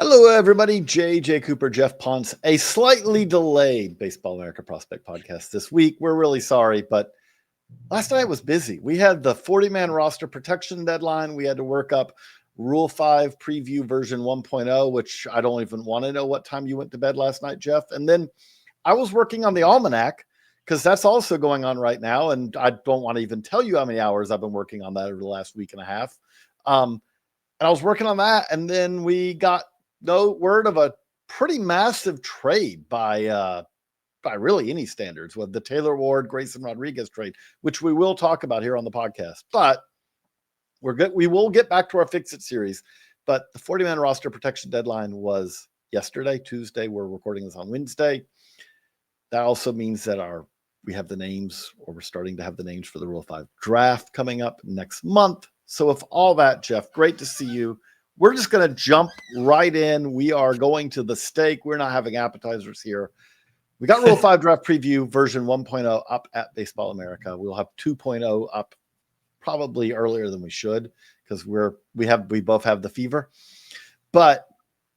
Hello, everybody. J. Cooper, Geoff Pontes, a slightly delayed Baseball America Prospect podcast this week. We're really sorry, but last night was busy. We had the 40-man roster protection deadline. We had to work up Rule 5 preview version 1.0, which I don't even want to know what time you went to bed last night, Geoff. And then I was working on the almanac because that's also going on right now. And I don't want to even tell you how many hours I've been working on that over the last week and a half. And I was working on that. And then we got no word of a pretty massive trade by really any standards, with the Taylor Ward, Grayson Rodriguez trade, which we will talk about here on the podcast. But we're good. We will get back to our Fix It series. But the 40-man roster protection deadline was yesterday, Tuesday. We're recording this on Wednesday. That also means that we have the names, or we're starting to have the names for the Rule 5 draft coming up next month. So with all that, Geoff, great to see you. We're just going to jump right in. We are going to the steak. We're not having appetizers here. We got Rule 5 Draft Preview version 1.0 up at Baseball America. We'll have 2.0 up probably earlier than we should because we both have the fever. But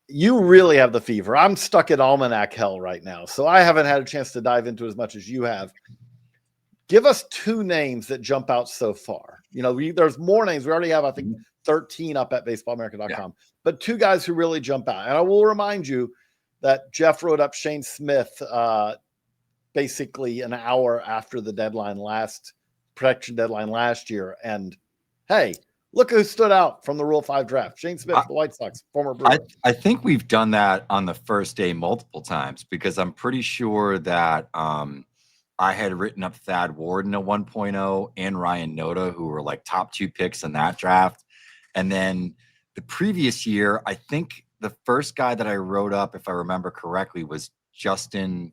you really have the fever. I'm stuck in almanac hell right now, so I haven't had a chance to dive into as much as you have. Give us two names that jump out so far. There's more names. We already have, I think, 13 up at baseballamerica.com, but two guys who really jump out. And I will remind you that Geoff wrote up Shane Smith basically an hour after the protection deadline last year. And hey, look who stood out from the Rule 5 draft. Shane Smith, the White Sox, former Brewer. I think we've done that on the first day multiple times, because I'm pretty sure that I had written up Thad Ward in a 1.0 and Ryan Noda, who were like top 2 picks in that draft. And then the previous year, I think the first guy that I wrote up, if I remember correctly, was Justin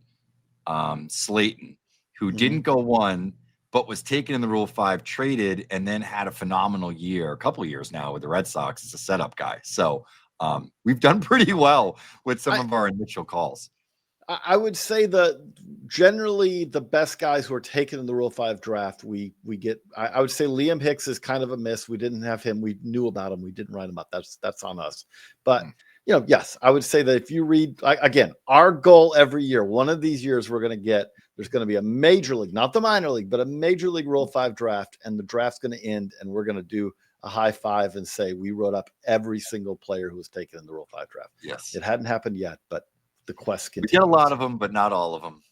Slayton, who didn't go 1, but was taken in the Rule 5, traded, and then had a phenomenal year, a couple of years now with the Red Sox as a setup guy. So we've done pretty well with some of our initial calls. I would say that generally the best guys who are taken in the Rule 5 draft, we get. I would say Liam Hicks is kind of a miss. We didn't have him. We knew about him. We didn't write him up. That's on us. But yes, I would say that if you read, again, our goal every year, one of these years there's going to be a major league, not the minor league, but a major league Rule 5 draft, and the draft's going to end, and we're going to do a high five and say we wrote up every single player who was taken in the Rule 5 draft. Yes, it hadn't happened yet, but the quest continues. We get a lot of them, but not all of them.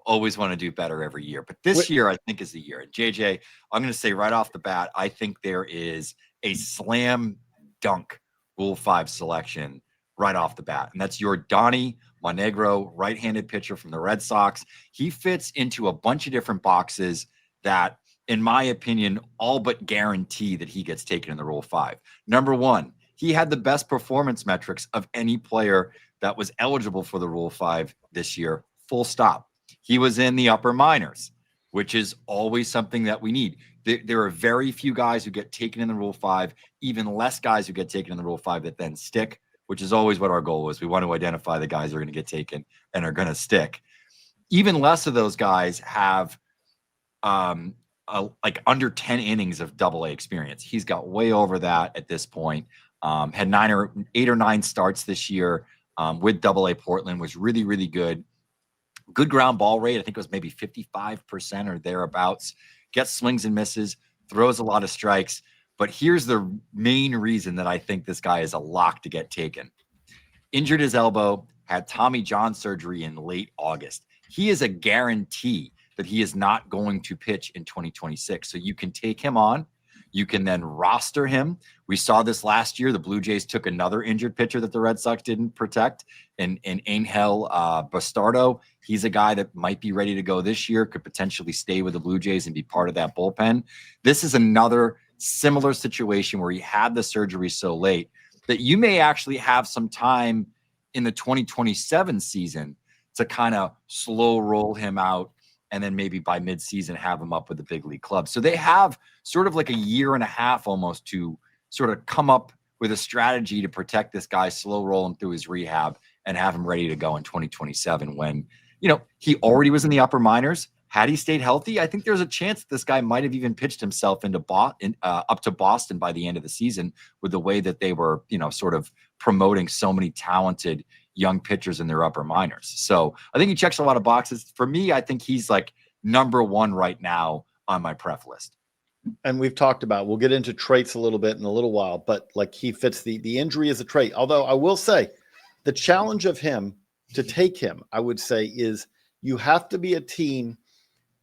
Always want to do better every year. But this year, I think, is the year. And JJ, I'm going to say right off the bat, I think there is a slam dunk Rule 5 selection right off the bat. And that's your Donnie Monegro, right-handed pitcher from the Red Sox. He fits into a bunch of different boxes that, in my opinion, all but guarantee that he gets taken in the Rule 5. Number one, he had the best performance metrics of any player that was eligible for the Rule 5 this year, full stop. He was in the upper minors, which is always something that we need. There are very few guys who get taken in the Rule 5, even less guys who get taken in the Rule 5 that then stick, which is always what our goal is. We want to identify the guys who are going to get taken and are going to stick. Even less of those guys have like under 10 innings of AA experience. He's got way over that at this point. Had 8 or 9 starts this year. With AA Portland, was really, really good. Good ground ball rate. I think it was maybe 55% or thereabouts. Gets swings and misses, throws a lot of strikes. But here's the main reason that I think this guy is a lock to get taken. Injured his elbow, had Tommy John surgery in late August. He is a guarantee that he is not going to pitch in 2026. So you can take him on. You can then roster him. We saw this last year. The Blue Jays took another injured pitcher that the Red Sox didn't protect, in Angel Bastardo. He's a guy that might be ready to go this year, could potentially stay with the Blue Jays and be part of that bullpen. This is another similar situation where he had the surgery so late that you may actually have some time in the 2027 season to kind of slow roll him out, and then maybe by midseason have him up with the big league club. So they have sort of like a year and a half almost to sort of come up with a strategy to protect this guy, slow roll him through his rehab, and have him ready to go in 2027 when, he already was in the upper minors. Had he stayed healthy, I think there's a chance that this guy might have even pitched himself up to Boston by the end of the season with the way that they were, sort of promoting so many talented young pitchers in their upper minors. So I think he checks a lot of boxes. For me, I think he's like number one right now on my pref list. And we've talked about, we'll get into traits a little bit in a little while, but like he fits the injury as a trait. Although I will say the challenge of him to take him, I would say, is you have to be a team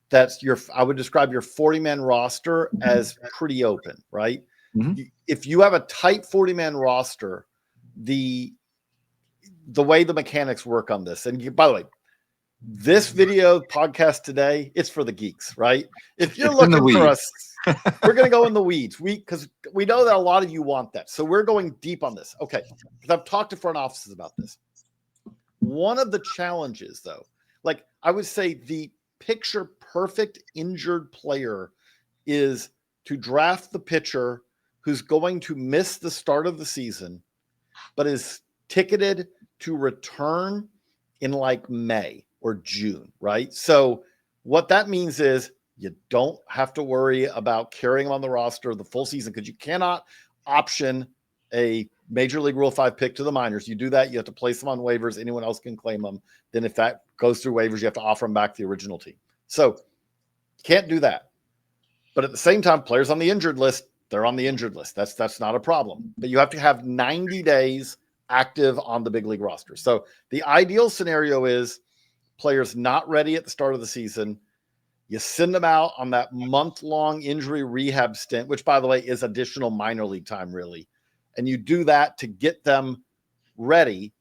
that's I would describe your 40-man roster as pretty open, right? Mm-hmm. If you have a tight 40-man roster, the way the mechanics work on this, and by the way, this video podcast today, it's for the geeks, right? If you're looking for us, we're going to go in the weeds. Because we know that a lot of you want that. So we're going deep on this. Okay. Because I've talked to front offices about this. One of the challenges, though, like I would say the picture perfect injured player is to draft the pitcher who's going to miss the start of the season, but is ticketed to return in like May or June, right? So what that means is you don't have to worry about carrying them on the roster the full season because you cannot option a Major League Rule 5 pick to the minors. You do that, you have to place them on waivers. Anyone else can claim them. Then if that goes through waivers, you have to offer them back to the original team. So you can't do that. But at the same time, players on the injured list, they're on the injured list. That's not a problem. But you have to have 90 days active on the big league roster. So the ideal scenario is players not ready at the start of the season. You send them out on that month-long injury rehab stint, which, by the way, is additional minor league time, really. And you do that to get them ready.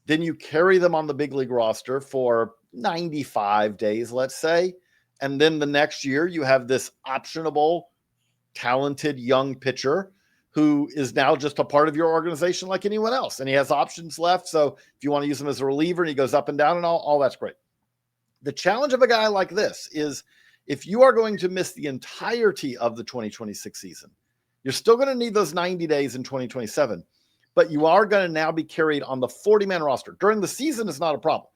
Then you carry them on the big league roster for 95 days, let's say. And then the next year, you have this optionable, talented young pitcher who is now just a part of your organization like anyone else. And he has options left. So if you want to use him as a reliever and he goes up and down and all that's great. The challenge of a guy like this is if you are going to miss the entirety of the 2026 season, you're still going to need those 90 days in 2027, but you are going to now be carried on the 40-man roster. During the season, it's not a problem.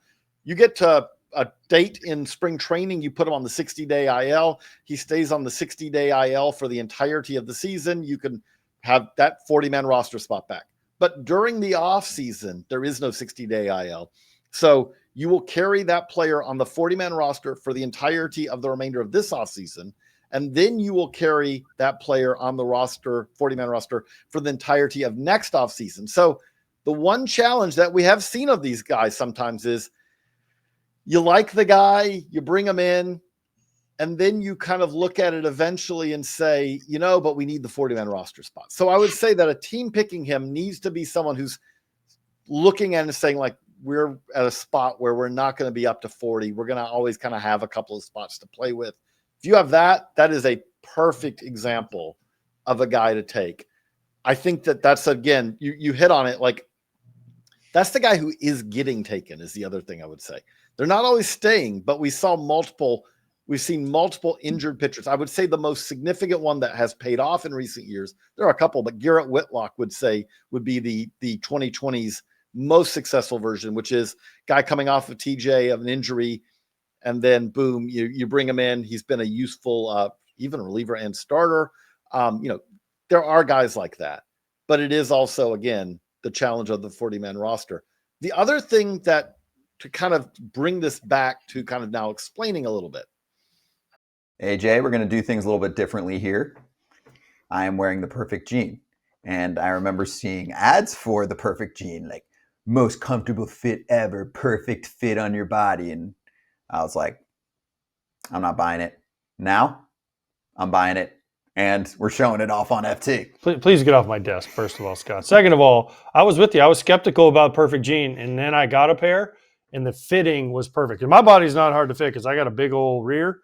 You get to a date in spring training, you put him on the 60-day IL. He stays on the 60-day IL for the entirety of the season. You can have that 40-man roster spot back. But during the off season, there is no 60-day IL. So you will carry that player on the 40-man roster for the entirety of the remainder of this offseason. And then you will carry that player on the roster, 40-man roster, for the entirety of next offseason. So the one challenge that we have seen of these guys sometimes is you like the guy, you bring him in, and then you kind of look at it eventually and say, but we need the 40-man roster spot. So I would say that a team picking him needs to be someone who's looking at it and saying, like, we're at a spot where we're not going to be up to 40. We're going to always kind of have a couple of spots to play with. If you have that is a perfect example of a guy to take. I think that's, again, you hit on it. Like, that's the guy who is getting taken is the other thing I would say. They're not always staying, but we've seen multiple injured pitchers. I would say the most significant one that has paid off in recent years, there are a couple, but Garrett Whitlock would be the 2020s most successful version, which is guy coming off of TJ of an injury, and then boom, you bring him in. He's been a useful, even reliever and starter. There are guys like that, but it is also, again, the challenge of the 40-man roster. The other thing that, to kind of bring this back to kind of now explaining a little bit. AJ, we're going to do things a little bit differently here. I am wearing the Perfect Jean, and I remember seeing ads for the Perfect Jean, like most comfortable fit ever, perfect fit on your body. And I was like, I'm not buying it. Now I'm buying it. And we're showing it off on FT. Please get off my desk, first of all, Scott. Second of all, I was with you. I was skeptical about Perfect Jean, and then I got a pair, and the fitting was perfect. And my body's not hard to fit because I got a big old rear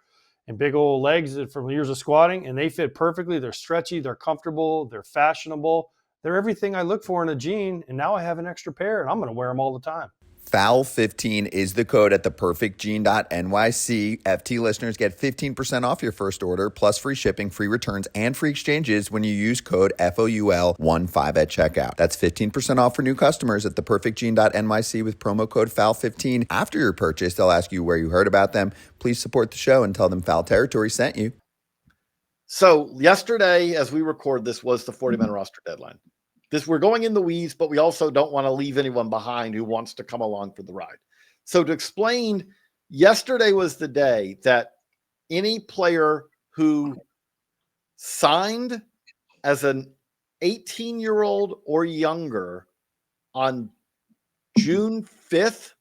and big old legs from years of squatting, and they fit perfectly. They're stretchy, they're comfortable, they're fashionable. They're everything I look for in a jean, and now I have an extra pair, and I'm going to wear them all the time. FOUL15 is the code at theperfectjean.nyc. FT listeners get 15% off your first order, plus free shipping, free returns, and free exchanges when you use code FOUL15 at checkout. That's 15% off for new customers at theperfectjean.nyc with promo code FOUL15. After your purchase, they'll ask you where you heard about them. Please support the show and tell them Foul Territory sent you. So yesterday, as we record this, was the 40-man roster deadline. we're going in the weeds, but we also don't want to leave anyone behind who wants to come along for the ride. So to explain, yesterday was the day that any player who signed as an 18-year-old or younger on June 5th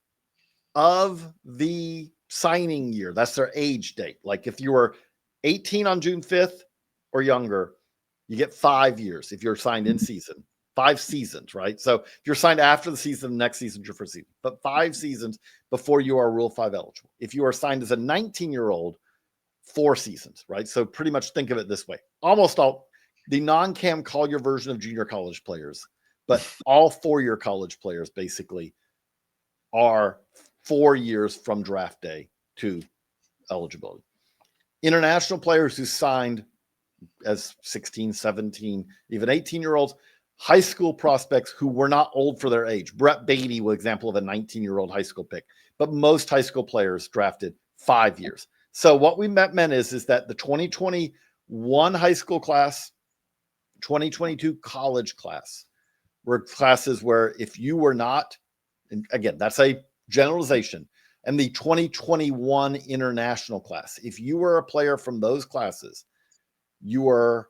of the signing year, that's their age date. Like if you were 18 on June 5th or younger, you get 5 years if you're signed in season. 5 seasons, right? So if you're signed after the season, the next season's your first season, but 5 seasons before you are Rule 5 eligible. If you are signed as a 19-year-old, 4 seasons, right? So pretty much think of it this way. Almost all the non-Cam Collier version of junior college players, but all 4-year college players basically are 4 years from draft day to eligibility. International players who signed as 16, 17, even 18-year-olds, high school prospects who were not old for their age. Brett Beatty was an example of a 19-year-old high school pick, but most high school players drafted 5 years. So what we meant is that the 2021 high school class, 2022 college class were classes where if you were not, and again, that's a generalization, and the 2021 international class, if you were a player from those classes, you were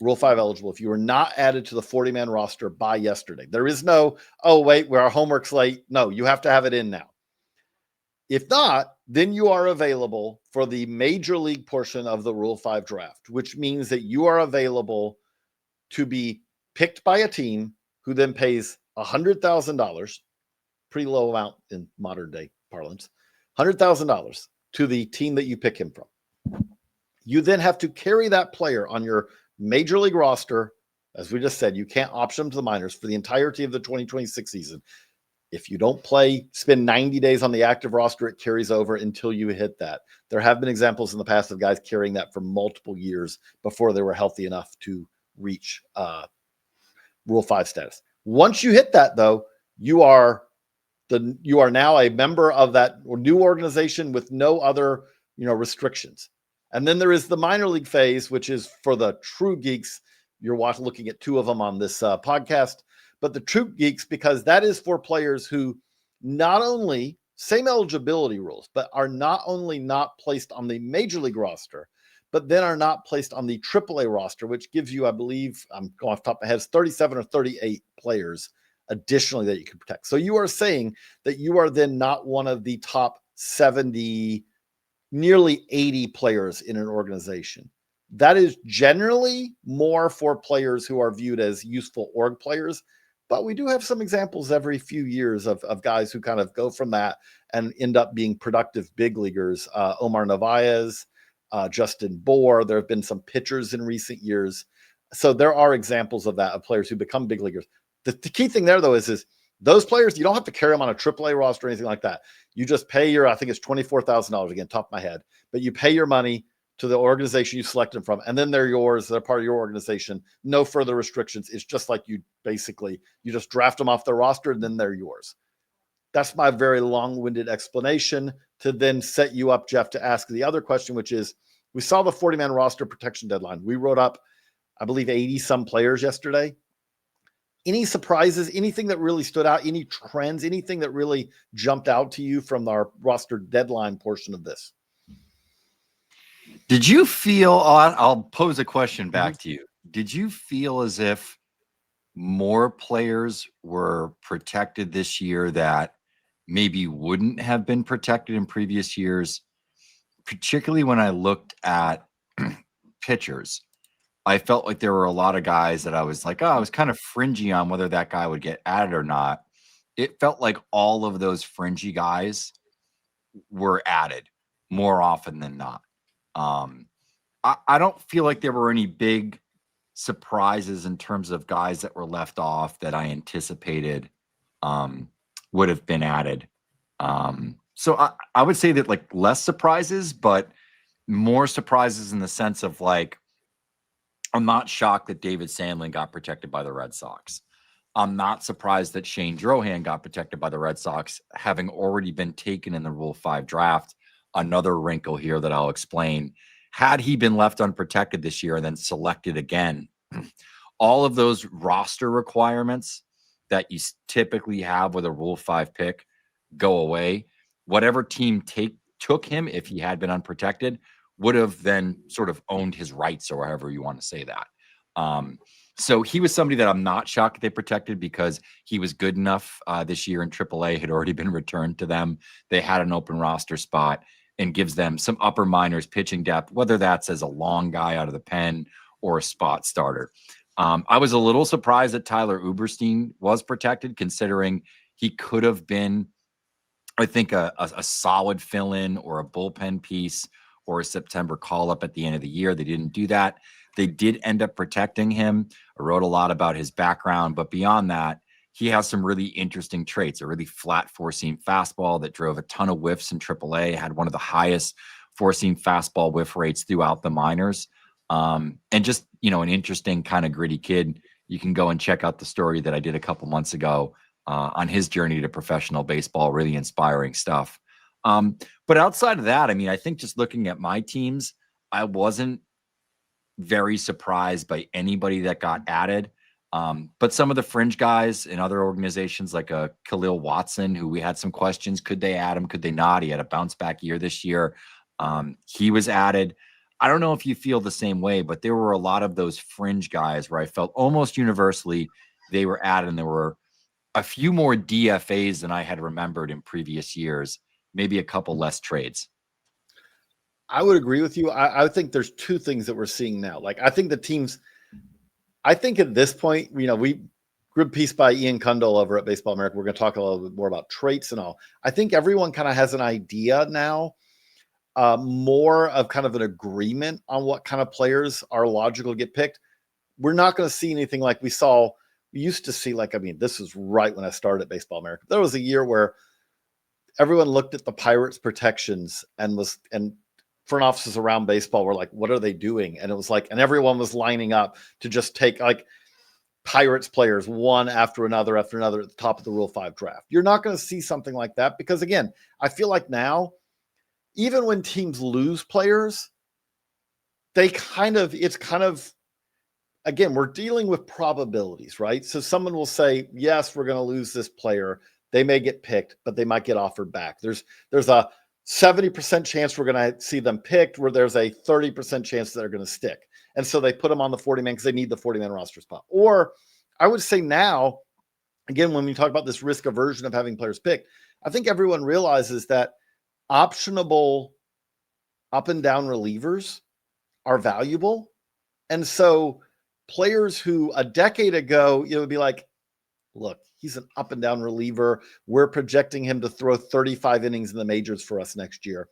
Rule 5 eligible if you were not added to the 40-man roster by yesterday. There is no, oh, wait, our homework's late. No, you have to have it in now. If not, then you are available for the major league portion of the Rule 5 draft, which means that you are available to be picked by a team who then pays $100,000, pretty low amount in modern day parlance, $100,000 to the team that you pick him from. You then have to carry that player on your major league roster. As we just said, you can't option him to the minors for the entirety of the 2026 season. If you don't spend 90 days on the active roster, it carries over until you hit that. There have been examples in the past of guys carrying that for multiple years before they were healthy enough to reach Rule 5 status. Once you hit that, though, you are now a member of that new organization with no other restrictions. And then there is the minor league phase, which is for the true geeks. You're looking at 2 of them on this podcast, but the true geeks, because that is for players who not only same eligibility rules, but are not only not placed on the major league roster, but then are not placed on the AAA roster, which gives you, I believe, I'm going off the top of my head, 37 or 38 players additionally that you can protect. So you are saying that you are then not one of the top 70, nearly 80 players in an organization. That is generally more for players who are viewed as useful org players, but we do have some examples every few years of guys who kind of go from that and end up being productive big leaguers. Omar Narvaez, Justin Bohr. There have been some pitchers in recent years. So there are examples of that, of players who become big leaguers. The key thing there, though, is those players, you don't have to carry them on a AAA roster or anything like that. You just pay I think it's $24,000, again, top of my head, but you pay your money to the organization you select them from, and then they're yours. They're part of your organization. No further restrictions. It's just like you just draft them off the roster, and then they're yours. That's my very long-winded explanation to then set you up, Geoff, to ask the other question, which is, we saw the 40-man roster protection deadline. We wrote up, I believe, 80-some players yesterday. Any surprises, anything that really stood out, any trends, anything that really jumped out to you from our roster deadline portion of this? Did you feel, I'll pose a question back to you. Did you feel as if more players were protected this year that maybe wouldn't have been protected in previous years? Particularly when I looked at pitchers, I felt like there were a lot of guys that I was like, I was kind of fringy on whether that guy would get added or not. It felt like all of those fringy guys were added more often than not. I don't feel like there were any big surprises in terms of guys that were left off that I anticipated would have been added. So I would say that like less surprises, but more surprises in the sense of like, I'm not shocked that David Sandlin got protected by the Red Sox. I'm not surprised that Shane Drohan got protected by the Red Sox, having already been taken in the Rule 5 draft. Another wrinkle here that I'll explain. Had he been left unprotected this year and then selected again, all of those roster requirements that you typically have with a Rule 5 pick go away. Whatever team took him, if he had been unprotected, would have then sort of owned his rights, or however you want to say that. So he was somebody that I'm not shocked they protected, because he was good enough this year in AAA, had already been returned to them. They had an open roster spot, and gives them some upper minors pitching depth, whether that's as a long guy out of the pen or a spot starter. I was a little surprised that Tyler Uberstein was protected, considering he could have been, I think, a solid fill-in or a bullpen piece or a September call-up at the end of the year. They didn't do that. They did end up protecting him. I wrote a lot about his background, but beyond that, he has some really interesting traits. A really flat four-seam fastball that drove a ton of whiffs in AAA, had one of the highest four-seam fastball whiff rates throughout the minors. And just, an interesting kind of gritty kid. You can go and check out the story that I did a couple months ago on his journey to professional baseball. Really inspiring stuff. But outside of that, I think just looking at my teams, I wasn't very surprised by anybody that got added. But some of the fringe guys in other organizations, like Khalil Watson, who we had some questions, could they add him? Could they not? He had a bounce back year this year. He was added. I don't know if you feel the same way, but there were a lot of those fringe guys where I felt almost universally they were added, and there were a few more DFAs than I had remembered in previous years, maybe a couple less trades. I would agree with you. I think there's two things that we're seeing now. Like, I think the teams, I think at this point, we group piece by Ian Kundle over at Baseball America. We're going to talk a little bit more about traits and all. I think everyone kind of has an idea now, more of kind of an agreement on what kind of players are logical to get picked. We're not going to see anything like we used to see. Like, this was right when I started at Baseball America. There was a year where everyone looked at the Pirates protections and front offices around baseball were like, what are they doing? And it was like, and everyone was lining up to just take like Pirates players one after another at the top of the Rule 5 draft. You're not going to see something like that, because again, I feel like now, even when teams lose players, again, we're dealing with probabilities, right? So someone will say, yes, we're going to lose this player. They may get picked, but they might get offered back. There's a 70% chance we're going to see them picked, where there's a 30% chance that they're going to stick. And so they put them on the 40-man because they need the 40-man roster spot. Or I would say now, again, when we talk about this risk aversion of having players picked, I think everyone realizes that optionable up and down relievers are valuable. And so players who a decade ago, would be like, look, he's an up and down reliever. We're projecting him to throw 35 innings in the majors for us next year.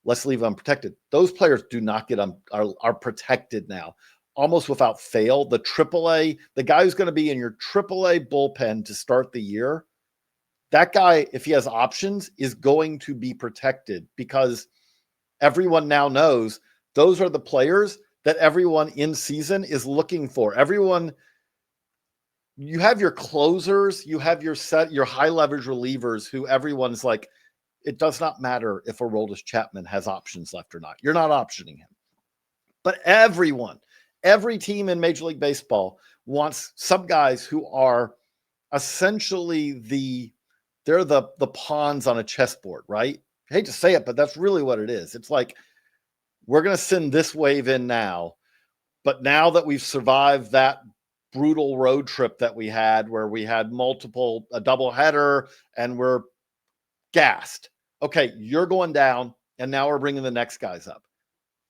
Let's leave him unprotected. Those players do not get are protected now, almost without fail. The AAA, the guy who's going to be in your AAA bullpen to start the year, that guy, if he has options, is going to be protected, because everyone now knows those are the players that everyone in season is looking for. You have your closers, you have your high leverage relievers who everyone's like, it does not matter if Aroldis Chapman has options left or not. You're not optioning him. But every team in Major League Baseball wants some guys who are essentially they're the pawns on a chessboard, right? I hate to say it, but that's really what it is. It's like, we're going to send this wave in now, but now that we've survived that brutal road trip that we had, where we had a double header and we're gassed. Okay, you're going down, and now we're bringing the next guys up.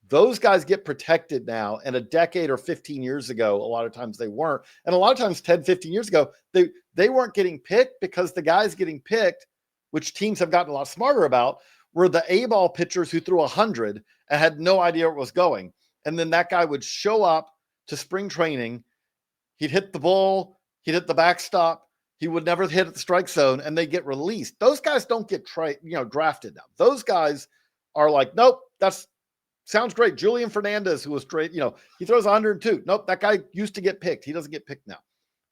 Those guys get protected now, and a decade or 15 years ago, a lot of times they weren't. And a lot of times 10, 15 years ago, they weren't getting picked, because the guys getting picked, which teams have gotten a lot smarter about, were the A-ball pitchers who threw 100 and had no idea where it was going. And then that guy would show up to spring training. He'd hit the ball, he'd hit the backstop, he would never hit at the strike zone, and they get released. Those guys don't get drafted now. Those guys are like, nope, sounds great. Julian Fernandez, who was straight, he throws 102. Nope, that guy used to get picked. He doesn't get picked now.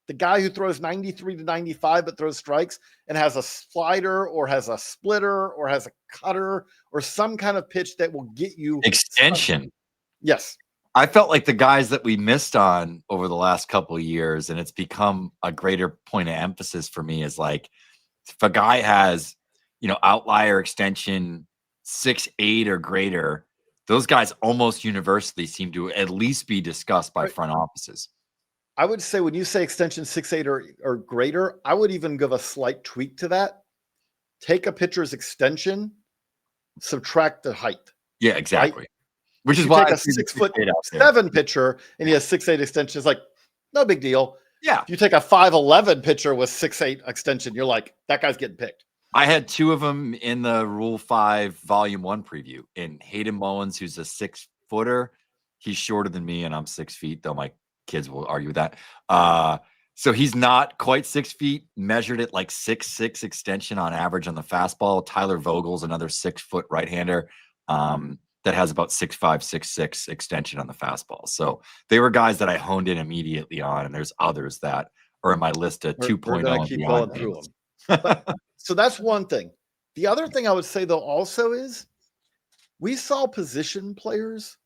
The guy who throws 93 to 95 but throws strikes and has a slider or has a splitter or has a cutter or some kind of pitch that will get you extension. Yes. I felt like the guys that we missed on over the last couple of years, and it's become a greater point of emphasis for me, is like if a guy has, outlier extension 6'8" or greater, those guys almost universally seem to at least be discussed by front offices. I would say when you say extension 6'8" or greater, I would even give a slight tweak to that. Take a pitcher's extension, subtract the height. Yeah, exactly. Right? Which is you why take a 6'7" pitcher and he has 6'8" extension. It's like, no big deal. Yeah. If you take a 5'11" pitcher with 6'8" extension, you're like, that guy's getting picked. I had two of them in the Rule 5 Volume 1 preview. And Hayden Mullins, who's a 6-footer, he's shorter than me, and I'm 6 feet, though my kids will argue with that. So he's not quite 6 feet, measured at like 6'6" extension on average on the fastball. Tyler Vogel's another 6-foot right-hander that has about 6'5", 6'6" extension on the fastball. So they were guys that I honed in immediately on, and there's others that are in my list of 2.0. We're going to keep going through them. But, so that's one thing. The other thing I would say, though, also is we saw position players,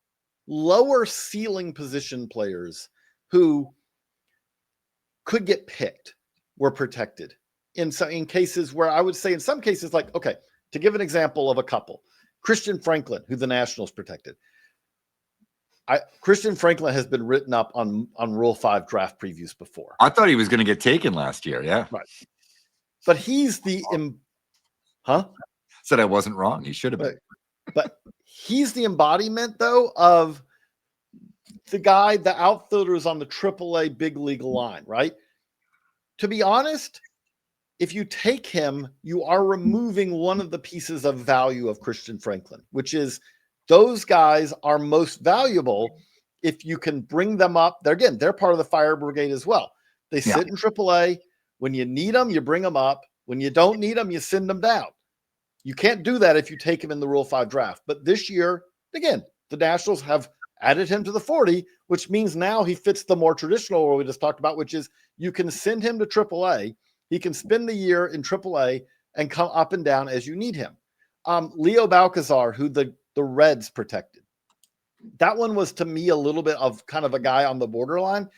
lower ceiling position players who could get picked, were protected in cases where I would say in some cases, like, okay, to give an example of a couple, Christian Franklin, who the Nationals protected. Christian Franklin has been written up on Rule 5 draft previews before. I thought he was going to get taken last year. Yeah. Right. But he's the Said I wasn't wrong. He should have been. But he's the embodiment, though, of the guy, the outfielder is on the AAA big league line, right? To be honest, if you take him, you are removing one of the pieces of value of Christian Franklin, which is those guys are most valuable if you can bring them up. They're part of the fire brigade as well. They sit in AAA. When you need them, you bring them up. When you don't need them, you send them down. You can't do that if you take him in the Rule 5 draft. But this year, again, the Nationals have added him to the 40, which means now he fits the more traditional role we just talked about, which is you can send him to AAA. He can spend the year in AAA and come up and down as you need him. Leo Balcazar, who the Reds protected. That one was, to me, a little bit of kind of a guy on the borderline.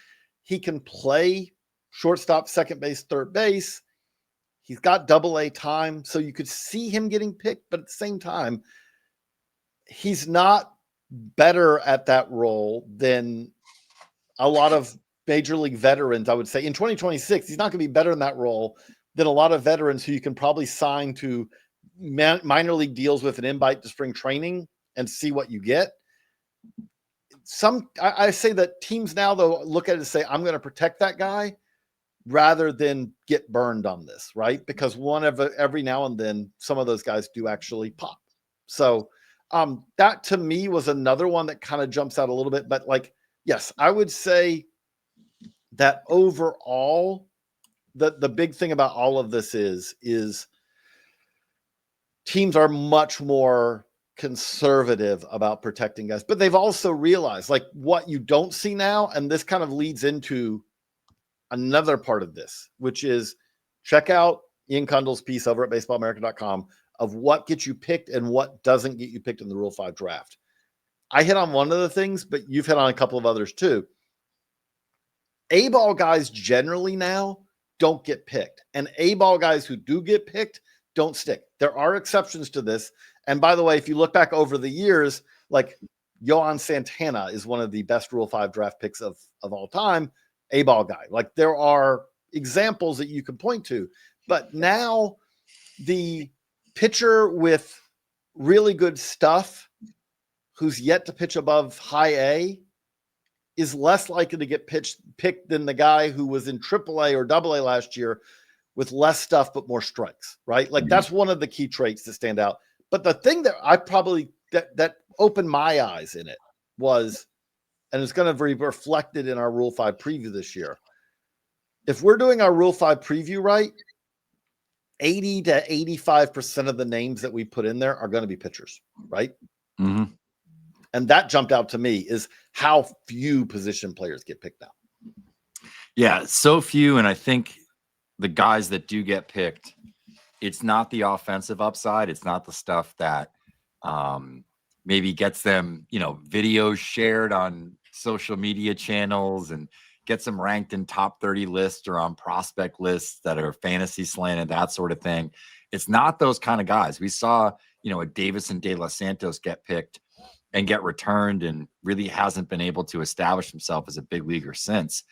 He can play shortstop, second base, third base. He's got AA time, so you could see him getting picked, but at the same time, he's not better at that role than a lot of major league veterans, I would say. In 2026, he's not going to be better in that role than a lot of veterans who you can probably sign to minor league deals with an invite to spring training and see what you get. I say that teams now, though, look at it and say, I'm going to protect that guy rather than get burned on this, right? Because every now and then, some of those guys do actually pop. So that to me was another one that kind of jumps out a little bit. But like, yes, I would say that overall, the big thing about all of this is teams are much more conservative about protecting guys, but they've also realized like what you don't see now. And this kind of leads into another part of this, which is check out Ian Kundle's piece over at baseballamerica.com of what gets you picked and what doesn't get you picked in the Rule 5 draft. I hit on one of the things, but you've hit on a couple of others too. A-ball guys generally now don't get picked, and A-ball guys who do get picked don't stick. There are exceptions to this. And by the way, if you look back over the years, like Yohan Santana is one of the best Rule 5 draft picks of all time, A-ball guy. Like there are examples that you can point to. But now the pitcher with really good stuff who's yet to pitch above high A is less likely to get picked than the guy who was in AAA or AA last year with less stuff but more strikes, right? Like that's one of the key traits that stand out. But the thing that I probably that opened my eyes in it was, and it's going to be reflected in our Rule 5 preview this year. If we're doing our Rule 5 preview right, 80 to 85% of the names that we put in there are going to be pitchers, right? Mm-hmm. And that jumped out to me is how few position players get picked out. Yeah, so few. And I think the guys that do get picked, it's not the offensive upside. It's not the stuff that maybe gets them, videos shared on social media channels and gets them ranked in top 30 lists or on prospect lists that are fantasy slanted, that sort of thing. It's not those kind of guys. We saw, a Davison De Los Santos get picked and get returned and really hasn't been able to establish himself as a big leaguer since.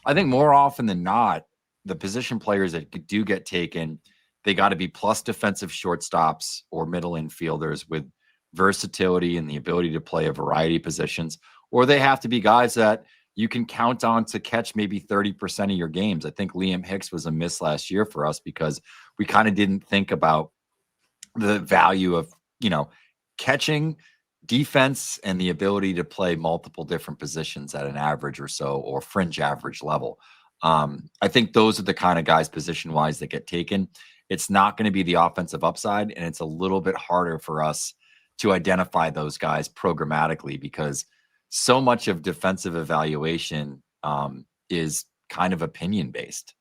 I think more often than not, the position players that do get taken, they got to be plus defensive shortstops or middle infielders with versatility and the ability to play a variety of positions, or they have to be guys that you can count on to catch maybe 30% of your games. I think Liam Hicks was a miss last year for us because we kind of didn't think about the value of, catching, defense, and the ability to play multiple different positions at an average or so or fringe average level. I think those are the kind of guys position wise that get taken. It's not going to be the offensive upside, and it's a little bit harder for us to identify those guys programmatically because so much of defensive evaluation is kind of opinion based.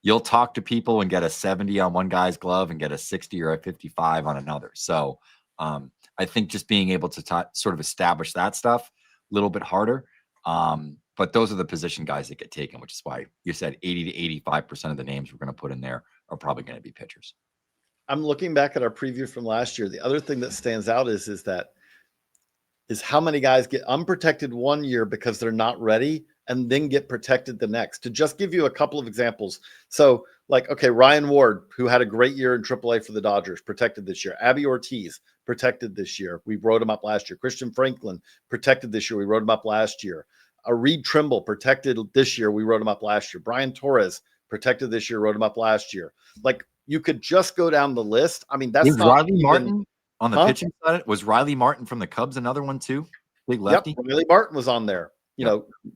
You'll talk to people and get a 70 on one guy's glove and get a 60 or a 55 on another. So I think just being able to sort of establish that stuff a little bit harder. But those are the position guys that get taken, which is why you said 80 to 85% of the names we're going to put in there are probably going to be pitchers. I'm looking back at our preview from last year. The other thing that stands out is how many guys get unprotected one year because they're not ready and then get protected the next. To just give you a couple of examples. So Ryan Ward, who had a great year in AAA for the Dodgers, protected this year. Abby Ortiz, protected this year. We wrote him up last year. Christian Franklin, protected this year. We wrote him up last year. Reed Trimble, protected this year. We wrote him up last year. Brian Torres, protected this year. Wrote him up last year. You could just go down the list. I mean, that's not Riley Martin on the pitching side. Was Riley Martin from the Cubs another one too? Big lefty. Yep, Riley Martin was on there.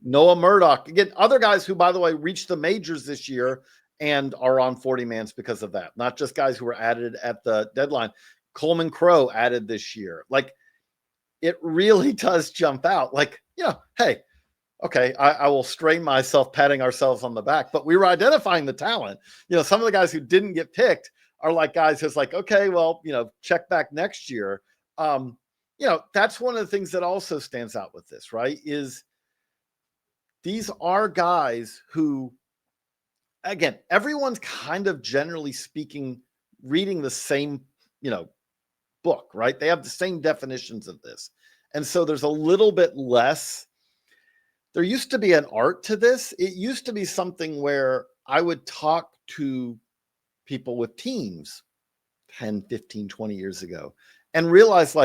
Noah Murdoch. Again, other guys who, by the way, reached the majors this year and are on 40-mans because of that. Not just guys who were added at the deadline. Coleman Crowe added this year. It really does jump out. Hey, okay, I will strain myself patting ourselves on the back, but we were identifying the talent. Some of the guys who didn't get picked are guys who's okay, well, check back next year. That's one of the things that also stands out with this, right? Is these are guys who, again, everyone's kind of generally speaking, reading the same, book, right? They have the same definitions of this. And so there's a little bit less. There used to be an art to this. It used to be something where I would talk to people with teams 10, 15, 20 years ago and realize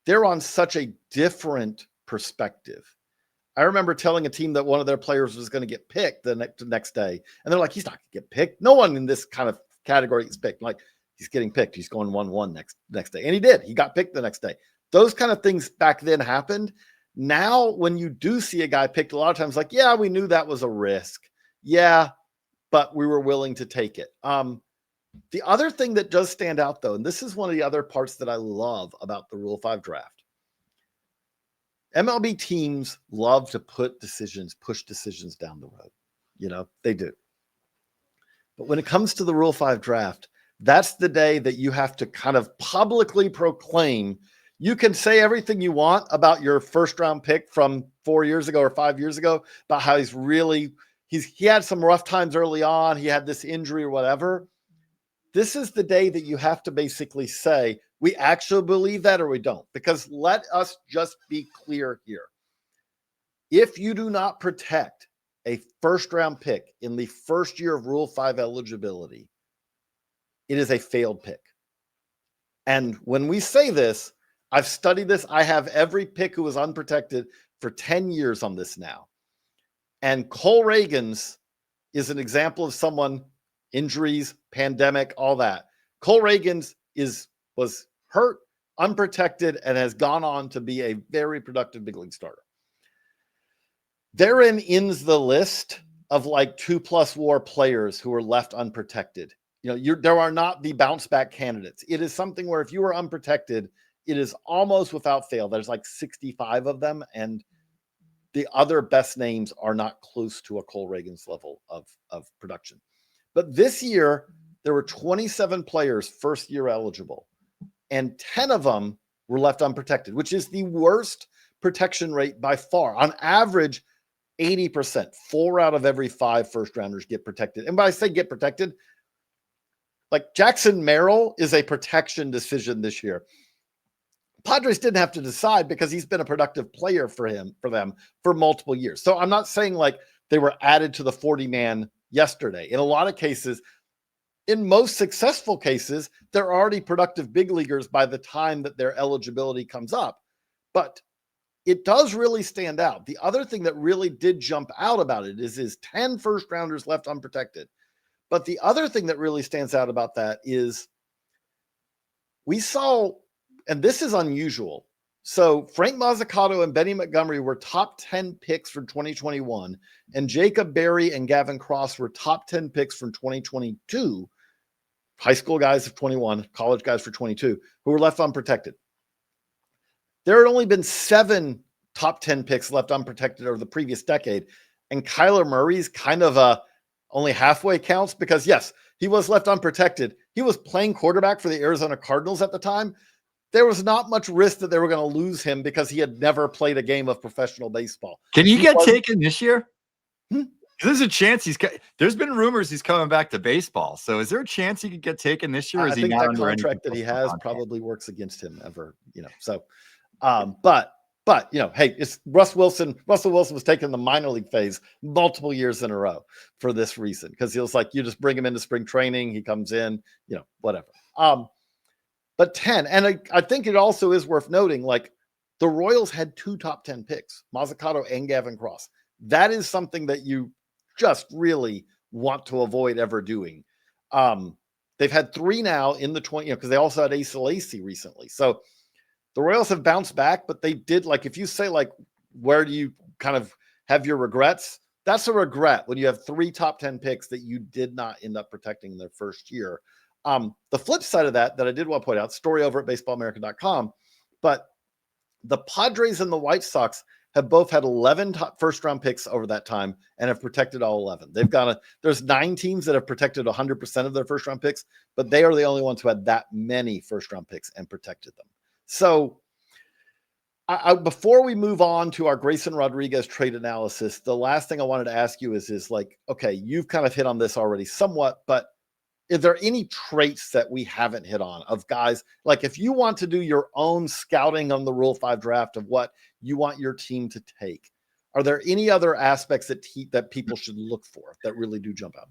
they're on such a different perspective. I remember telling a team that one of their players was going to get picked the next day. And they're like, he's not going to get picked. No one in this kind of category gets picked. He's getting picked. He's going 1-1 next day. And he did. He got picked the next day. Those kind of things back then happened. Now, when you do see a guy picked, a lot of times yeah, we knew that was a risk. Yeah, but we were willing to take it. The other thing that does stand out, though, and this is one of the other parts that I love about the Rule 5 draft. MLB teams love to push decisions down the road. They do. But when it comes to the Rule 5 draft, that's the day that you have to kind of publicly proclaim. You can say everything you want about your first round pick from 4 years ago or 5 years ago about how he had some rough times early on. He had this injury or whatever. This is the day that you have to basically say, we actually believe that or we don't. Because let us just be clear here. If you do not protect a first round pick in the first year of Rule 5 eligibility, it is a failed pick. And when we say this, I've studied this. I have every pick who was unprotected for 10 years on this now. And Cole Reagans is an example of someone, injuries, pandemic, all that. Cole Reagans was hurt, unprotected, and has gone on to be a very productive big league starter. Therein ends the list of 2+ WAR players who are left unprotected. There are not the bounce back candidates. It is something where if you are unprotected, it is almost without fail. There's 65 of them, and the other best names are not close to a Cole Reagans level of production. But this year, there were 27 players first year eligible, and 10 of them were left unprotected, which is the worst protection rate by far. On average, 80%. 4 out of every 5 first rounders get protected. And when I say get protected, like Jackson Merrill is a protection decision this year. Padres didn't have to decide because he's been a productive player for them for multiple years. So I'm not saying like they were added to the 40-man yesterday. In a lot of cases, in most successful cases, they're already productive big leaguers by the time that their eligibility comes up. But it does really stand out. The other thing that really did jump out about it is his 10 first rounders left unprotected. But the other thing that really stands out about that is we saw, and this is unusual. So Frank Mazzucato and Benny Montgomery were top 10 picks for 2021, and Jacob Berry and Gavin Cross were top 10 picks from 2022. High school guys of 21, college guys for 22, who were left unprotected. There had only been 7 top 10 picks left unprotected over the previous decade, and Kyler Murray's kind of only halfway counts because, yes, he was left unprotected. He was playing quarterback for the Arizona Cardinals at the time. There was not much risk that they were going to lose him because he had never played a game of professional baseball. Can he get taken this year? There's a chance there's been rumors he's coming back to baseball. So is there a chance he could get taken this year? I think that contract that he has probably works against him ever, so, but hey, it's Russell Wilson. Russell Wilson was taking the minor league phase multiple years in a row for this reason. Cause he was like, you just bring him into spring training. He comes in, whatever. But 10, and I think it also is worth noting, like the Royals had 2 top 10 picks, Mazzucato and Gavin Cross. That is something that you just really want to avoid ever doing. They've had 3 now in the 20, because they also had Asa Lacy recently. So the Royals have bounced back, but they did, like, if you say like, where do you kind of have your regrets? That's a regret when you have 3 top 10 picks that you did not end up protecting in their first year. The flip side of that I did want to point out, story over at baseballamerica.com, but the Padres and the White Sox have both had 11 first round picks over that time and have protected all 11. There's 9 teams that have protected 100% of their first round picks, but they are the only ones who had that many first round picks and protected them. So before we move on to our Grayson Rodriguez trade analysis, the last thing I wanted to ask you is like, okay, you've kind of hit on this already somewhat, but is there any traits that we haven't hit on of guys? Like if you want to do your own scouting on the Rule 5 draft of what you want your team to take, are there any other aspects that people should look for that really do jump out?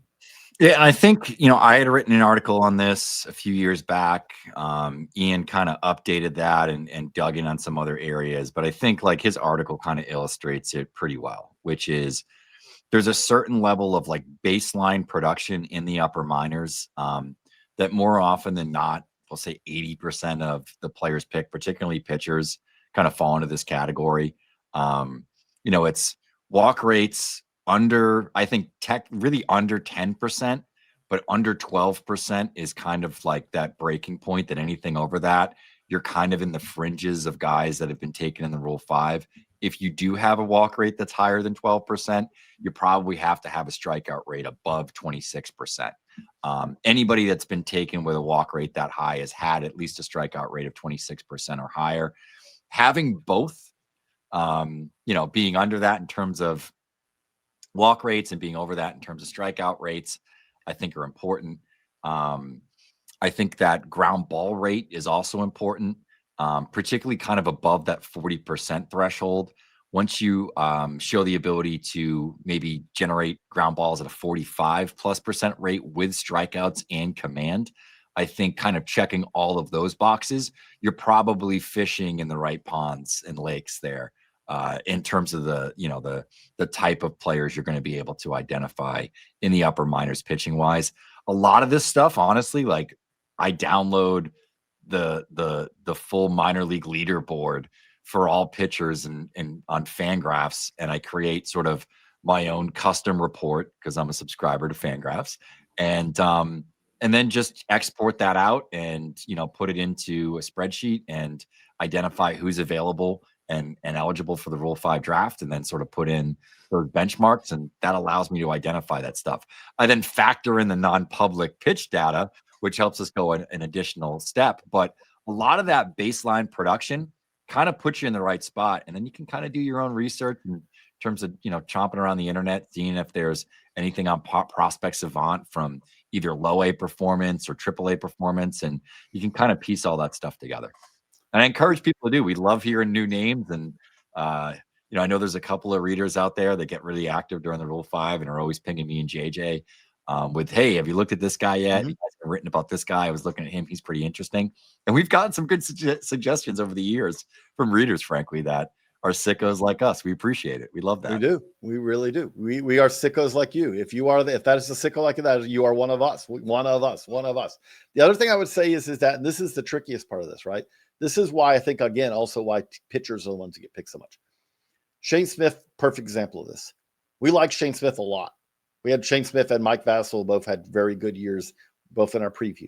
Yeah, I think, I had written an article on this a few years back. Ian kind of updated that and dug in on some other areas. But I think like his article kind of illustrates it pretty well, which is there's a certain level of like baseline production in the upper minors that more often than not, we'll say 80% of the players picked, particularly pitchers, kind of fall into this category. It's walk rates under, I think really under 10%, but under 12% is kind of like that breaking point that anything over that, you're kind of in the fringes of guys that have been taken in the Rule 5. If you do have a walk rate that's higher than 12%, you probably have to have a strikeout rate above 26%. Anybody that's been taken with a walk rate that high has had at least a strikeout rate of 26% or higher. Having both, being under that in terms of walk rates and being over that in terms of strikeout rates, I think are important. I think that ground ball rate is also important, particularly kind of above that 40% threshold. Once you show the ability to maybe generate ground balls at a 45+% rate with strikeouts and command, I think kind of checking all of those boxes, you're probably fishing in the right ponds and lakes there in terms of the type of players you're going to be able to identify in the upper minors pitching wise. A lot of this stuff, honestly, like I download the full minor league leaderboard for all pitchers and on Fangraphs, and I create sort of my own custom report because I'm a subscriber to Fangraphs, and then just export that out and put it into a spreadsheet and identify who's available and eligible for the Rule 5 draft, and then sort of put in their benchmarks, and that allows me to identify that stuff. I then factor in the non-public pitch data, which helps us go an additional step. But a lot of that baseline production kind of puts you in the right spot. And then you can kind of do your own research in terms of, chomping around the internet, seeing if there's anything on Prospect Savant from either low A performance or triple A performance. And you can kind of piece all that stuff together. And I encourage people to do. We love hearing new names. And, I know there's a couple of readers out there that get really active during the Rule 5 and are always pinging me and JJ with, hey, have you looked at this guy yet? You guys have written about this guy. I was looking at him. He's pretty interesting. And we've gotten some good suggestions over the years from readers, frankly, that are sickos like us. We appreciate it. We love that. We do. We really do. We are sickos like you. If that is a sicko like that, you are one of us. One of us. The other thing I would say is that, and this is the trickiest part of this, right? This is why I think, again, also why pitchers are the ones who get picked so much. Shane Smith, perfect example of this. We like Shane Smith a lot. We had Shane Smith and Mike Vassell both had very good years, both in our preview.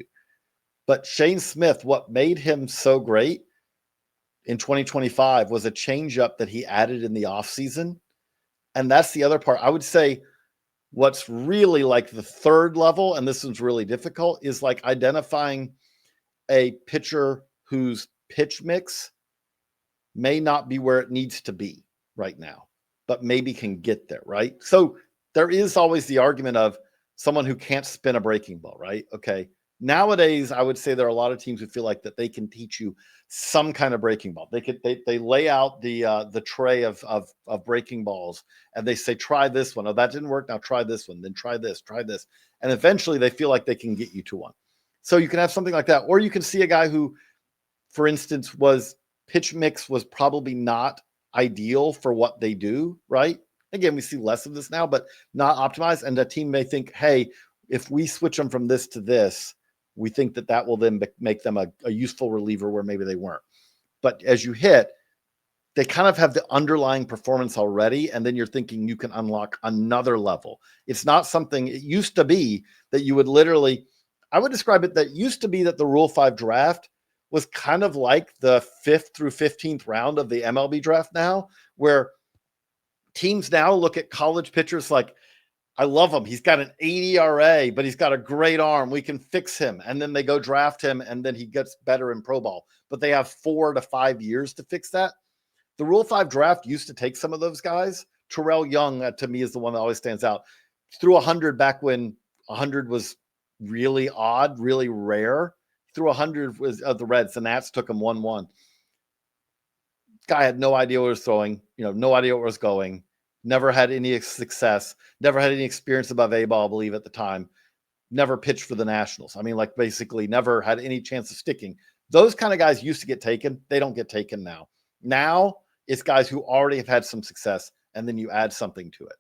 But Shane Smith, what made him so great in 2025 was a changeup that he added in the offseason. And that's the other part. I would say what's really like the third level, and this is really difficult, is like identifying a pitcher whose pitch mix may not be where it needs to be right now, but maybe can get there, right? So there is always the argument of someone who can't spin a breaking ball, right? Okay. Nowadays, I would say there are a lot of teams who feel like that they can teach you some kind of breaking ball. They lay out the tray of breaking balls and they say, try this one. Oh, that didn't work. Now try this one. Then try this. And eventually they feel like they can get you to one. So you can have something like that. Or you can see a guy who, for instance, pitch mix was probably not ideal for what they do, right? Again, we see less of this now, but not optimized. And the team may think, hey, if we switch them from this to this, we think that will then make them a useful reliever where maybe they weren't. But as you hit, they kind of have the underlying performance already. And then you're thinking you can unlock another level. It's not something, it used to be that you would literally, I would describe it that used to be that the Rule 5 draft was kind of like the 5th through 15th round of the MLB draft now, where teams now look at college pitchers like, I love him. He's got an 80 ERA, but he's got a great arm. We can fix him. And then they go draft him, and then he gets better in pro ball. But they have 4 to 5 years to fix that. The Rule 5 draft used to take some of those guys. Terrell Young, to me, is the one that always stands out. Threw 100 back when 100 was really odd, really rare. Threw 100 of the Reds. The Nats took him 1-1. Guy had no idea what he was throwing, no idea where it was going. Never had any success. Never had any experience above A-ball, I believe, at the time. Never pitched for the Nationals. I mean, like basically never had any chance of sticking. Those kind of guys used to get taken. They don't get taken now. Now it's guys who already have had some success, and then you add something to it.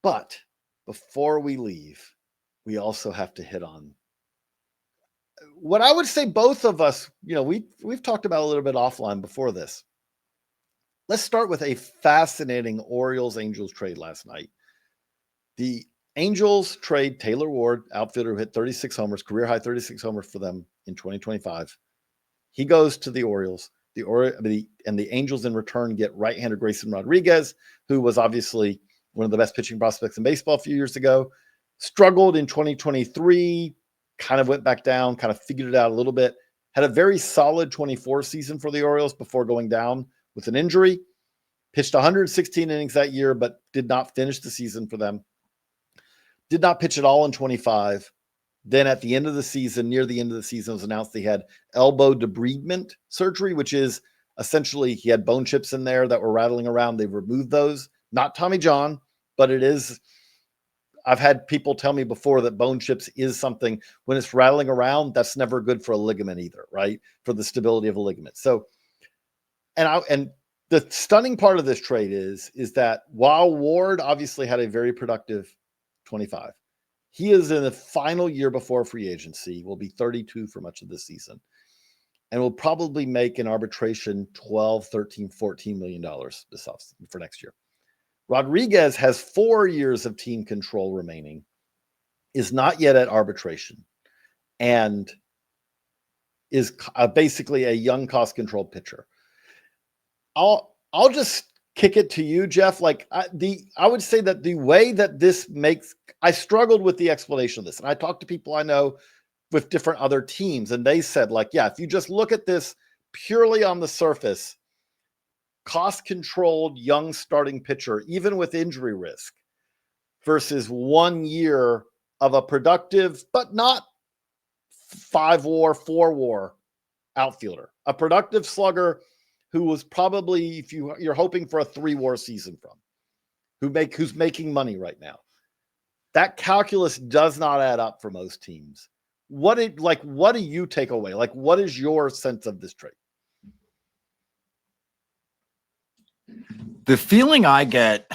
But before we leave, we also have to hit on what I would say both of us, we've talked about a little bit offline before this. Let's start with a fascinating Orioles-Angels trade last night. The Angels trade Taylor Ward, outfielder who hit 36 homers, career high 36 homers for them in 2025. He goes to the Orioles. And the Angels in return get right-hander Grayson Rodriguez, who was obviously one of the best pitching prospects in baseball a few years ago. Struggled in 2023, kind of went back down, kind of figured it out a little bit. Had a very solid 24 season for the Orioles before going down with an injury. Pitched 116 innings that year, but did not finish the season for them. Did not pitch at all in 25. Then at the end of the season, near the end of the season, it was announced he had elbow debridement surgery, which is essentially he had bone chips in there that were rattling around. They've removed those. Not Tommy John, but it is. I've had people tell me before that bone chips is something, when it's rattling around, that's never good for a ligament either, right? For the stability of a ligament. So, and the stunning part of this trade is that while Ward obviously had a very productive 25, he is in the final year before free agency, will be 32 for much of this season, and will probably make an arbitration $12, $13, $14 million this offseason for next year. Rodriguez has 4 years of team control remaining, is not yet at arbitration, and is basically a young cost control pitcher. I'll just kick it to you, Geoff. Like I would say that the way that this makes, I struggled with the explanation of this, and I talked to people I know with different other teams, and they said, like, yeah, if you just look at this purely on the surface, cost-controlled young starting pitcher, even with injury risk, versus 1 year of a productive but not 5-WAR, 4-WAR outfielder, a productive slugger who was probably, if you're hoping for a 3-WAR season from, who's making money right now. That calculus does not add up for most teams. What do you take away? Like, what is your sense of this trade? The feeling I get,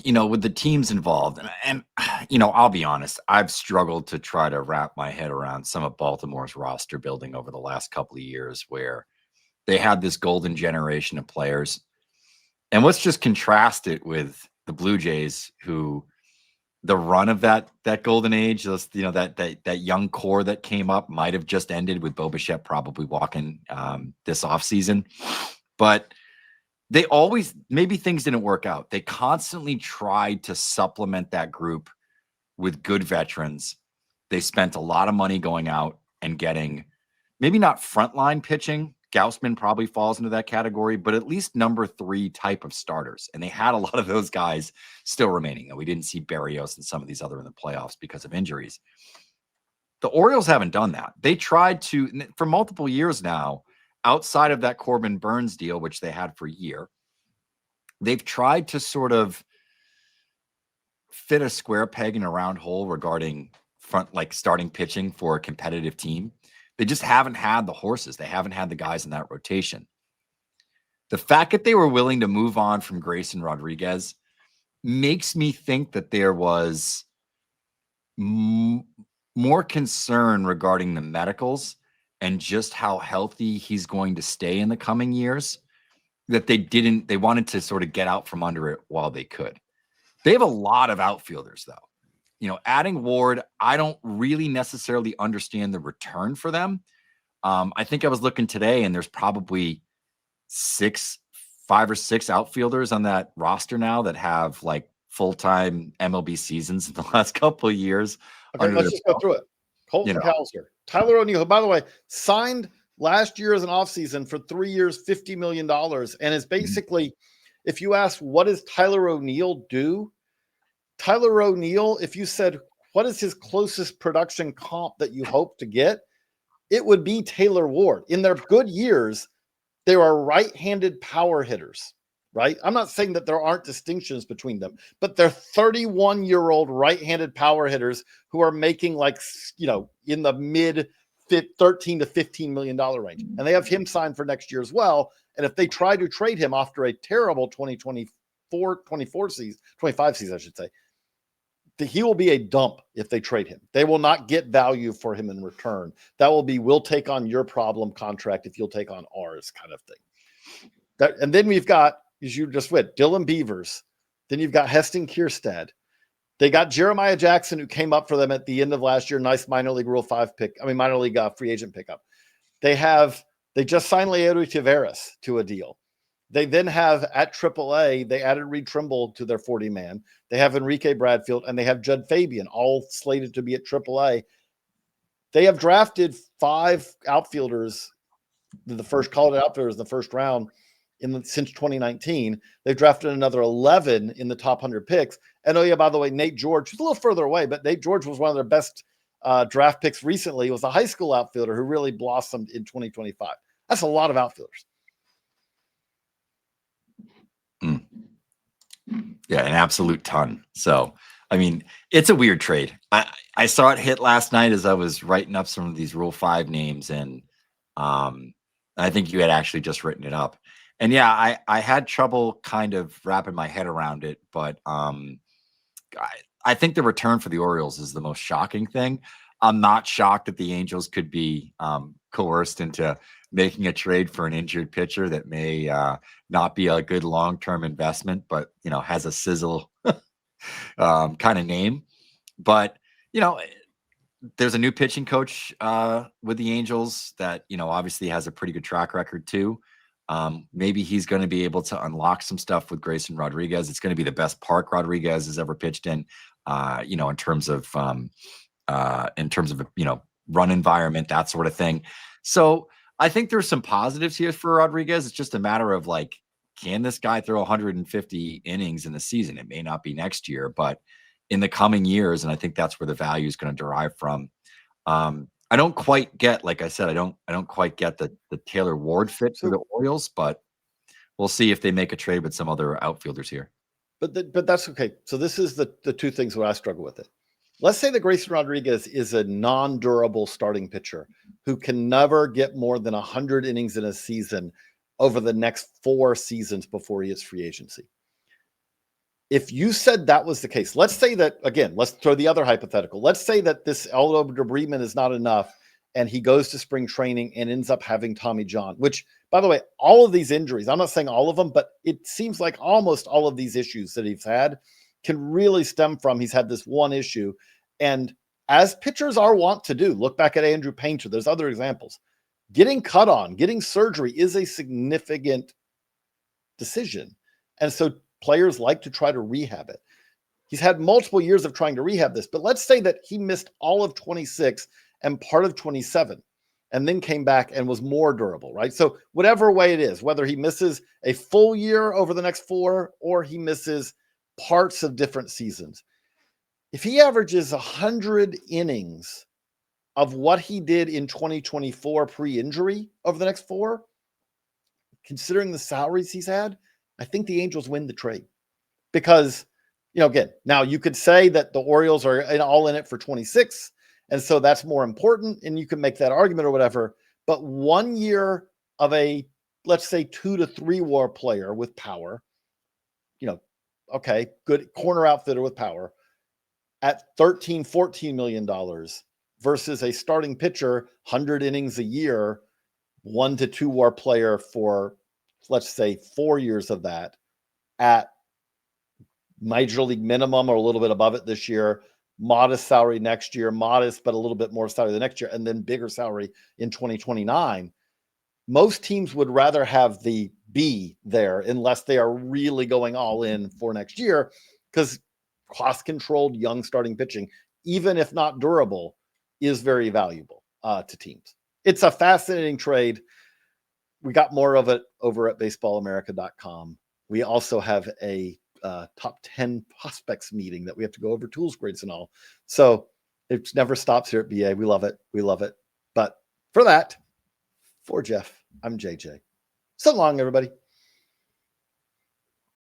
with the teams involved, and I'll be honest, I've struggled to try to wrap my head around some of Baltimore's roster building over the last couple of years, where they had this golden generation of players. And let's just contrast it with the Blue Jays, who the run of that golden age, that young core that came up might have just ended with Bo Bichette probably walking this offseason. But they always, maybe things didn't work out. They constantly tried to supplement that group with good veterans. They spent a lot of money going out and getting maybe not frontline pitching. Gaussman probably falls into that category, but at least number 3 type of starters. And they had a lot of those guys still remaining. And we didn't see Berrios and some of these other in the playoffs because of injuries. The Orioles haven't done that. They tried to, for multiple years now, outside of that Corbin Burns deal, which they had for a year, they've tried to sort fit a square peg in a round hole regarding starting pitching for a competitive team. They just haven't had the horses. They haven't had the guys in that rotation. The fact that they were willing to move on from Grayson Rodriguez makes me think that there was more concern regarding the medicals and just how healthy he's going to stay in the coming years, that they wanted to sort of get out from under it while they could. They have a lot of outfielders, though. Adding Ward, I don't really necessarily understand the return for them. I think I was looking today, and there's probably 5 or 6 outfielders on that roster now that have like full-time MLB seasons in the last couple of years. Okay, let's just go through it. Colton McAllister, Tyler O'Neill, who, by the way, signed last year as an offseason for 3 years, $50 million, and is basically, if you ask, what does Tyler O'Neill do? Tyler O'Neill, if you said, what is his closest production comp that you hope to get? It would be Taylor Ward. In their good years, they are right-handed power hitters, right? I'm not saying that there aren't distinctions between them, but they're 31-year-old right-handed power hitters who are making in the mid $13 to $15 million range. And they have him signed for next year as well. And if they try to trade him after a terrible 25 season, I should say, he will be a dump if they trade him. They will not get value for him in return. That will be, we'll take on your problem contract if you'll take on ours kind of thing. And then we've got, as you just went, Dylan Beavers. Then you've got Heston Kierstad. They got Jeremiah Jackson, who came up for them at the end of last year. Nice minor league minor league free agent pickup. They just signed Leody Taveras to a deal. They then have at AAA, they added Reed Trimble to their 40-man. They have Enrique Bradfield, and they have Judd Fabian, all slated to be at AAA. They have drafted 5 outfielders, the first outfielders in the first round since 2019. They've drafted another 11 in the top 100 picks. And by the way, Nate George, who's a little further away, but Nate George was one of their best draft picks recently. He was a high school outfielder who really blossomed in 2025. That's a lot of outfielders. Yeah, an absolute ton. So, I mean, it's a weird trade. I saw it hit last night as I was writing up some of these Rule 5 names, and I think you had actually just written it up. And yeah, I had trouble kind of wrapping my head around it, but I think the return for the Orioles is the most shocking thing. I'm not shocked that the Angels could be coerced into making a trade for an injured pitcher that may not be a good long-term investment, but has a sizzle kind of name. But there's a new pitching coach with the Angels that obviously has a pretty good track record too. Maybe he's going to be able to unlock some stuff with Grayson Rodriguez. It's going to be the best park Rodriguez has ever pitched in. In terms of run environment, that sort of thing. So I think there's some positives here for Rodriguez. It's just a matter of like, can this guy throw 150 innings in the season? It may not be next year, but in the coming years, and I think that's where the value is going to derive from. I don't quite get, like I said, I don't quite get the Taylor Ward fit for the Orioles, but we'll see if they make a trade with some other outfielders here. But that's okay. So this is the two things where I struggle with it. Let's say that Grayson Rodriguez is a non-durable starting pitcher who can never get more than 100 innings in a season over the next 4 seasons before he hits free agency. If you said that was the case, let's say that, again, let's throw the other hypothetical. Let's say that this Eldo Debreeman is not enough and he goes to spring training and ends up having Tommy John, which, by the way, all of these injuries, I'm not saying all of them, but it seems like almost all of these issues that he's had can really stem from he's had this one issue. And as pitchers are wont to do, look back at Andrew Painter, there's other examples. Getting cut on, getting surgery is a significant decision. And so players like to try to rehab it. He's had multiple years of trying to rehab this, but let's say that he missed all of 26 and part of 27 and then came back and was more durable, right? So whatever way it is, whether he misses a full year over the next 4 or he misses parts of different seasons, if he averages 100 innings of what he did in 2024 pre-injury over the next 4, considering the salaries he's had, I think the Angels win the trade. Because, again, now you could say that the Orioles are all in it for 26, and so that's more important, and you can make that argument or whatever. But 1 year of a, let's say, 2 to 3 WAR player with power, okay, good corner outfitter with power, at $13-14 million versus a starting pitcher, 100 innings a year, 1 to 2 WAR player for, let's say, 4 years of that at major league minimum or a little bit above it this year, modest salary next year, modest, but a little bit more salary the next year, and then bigger salary in 2029. Most teams would rather have the B there unless they are really going all in for next year, because cost-controlled young starting pitching, even if not durable, is very valuable to teams. It's a fascinating trade. We got more of it over at baseballamerica.com. We also have a top 10 prospects meeting that we have to go over tools, grades, and all. So it never stops here at BA. We love it. We love it. But for Geoff, I'm JJ. So long, everybody.